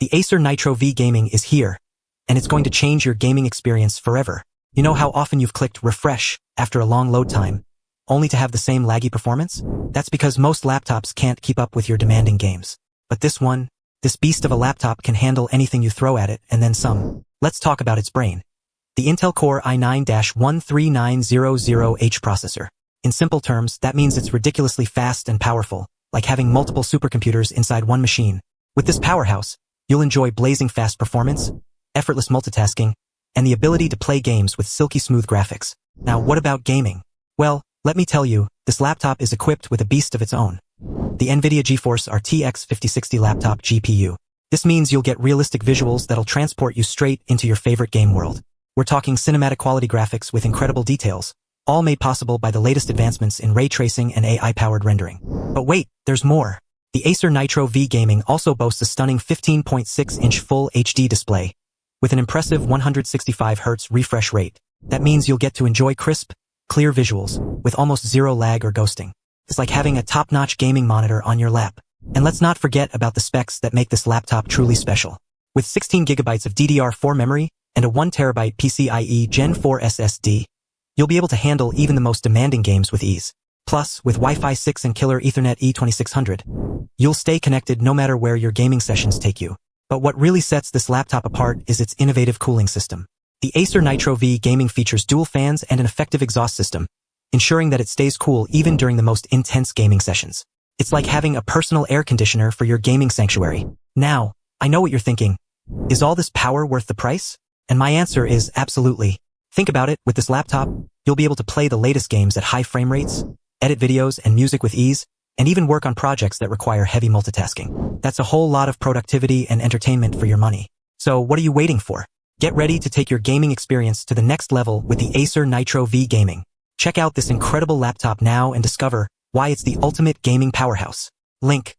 The Acer Nitro V Gaming is here, and it's going to change your gaming experience forever. You know how often you've clicked refresh after a long load time, only to have the same laggy performance? That's because most laptops can't keep up with your demanding games. But this beast of a laptop can handle anything you throw at it, and then some. Let's talk about its brain. The Intel Core i9-13900H processor. In simple terms, that means it's ridiculously fast and powerful, like having multiple supercomputers inside one machine. With this powerhouse, you'll enjoy blazing fast performance, effortless multitasking, and the ability to play games with silky smooth graphics. Now, what about gaming? Well, let me tell you, this laptop is equipped with a beast of its own. The NVIDIA GeForce RTX 5060 laptop GPU. This means you'll get realistic visuals that'll transport you straight into your favorite game world. We're talking cinematic quality graphics with incredible details, all made possible by the latest advancements in ray tracing and AI-powered rendering. But wait, there's more. The Acer Nitro V Gaming also boasts a stunning 15.6-inch Full HD display, with an impressive 165Hz refresh rate. That means you'll get to enjoy crisp, clear visuals, with almost zero lag or ghosting. It's like having a top-notch gaming monitor on your lap. And let's not forget about the specs that make this laptop truly special. With 16 GB of DDR4 memory and a 1TB PCIe Gen 4 SSD, you'll be able to handle even the most demanding games with ease. Plus, with Wi-Fi 6 and killer Ethernet E2600, you'll stay connected no matter where your gaming sessions take you. But what really sets this laptop apart is its innovative cooling system. The Acer Nitro V Gaming features dual fans and an effective exhaust system, ensuring that it stays cool even during the most intense gaming sessions. It's like having a personal air conditioner for your gaming sanctuary. Now, I know what you're thinking. Is all this power worth the price? And my answer is absolutely. Think about it, with this laptop, you'll be able to play the latest games at high frame rates, edit videos and music with ease, and even work on projects that require heavy multitasking. That's a whole lot of productivity and entertainment for your money. So what are you waiting for? Get ready to take your gaming experience to the next level with the Acer Nitro V Gaming. Check out this incredible laptop now and discover why it's the ultimate gaming powerhouse. Link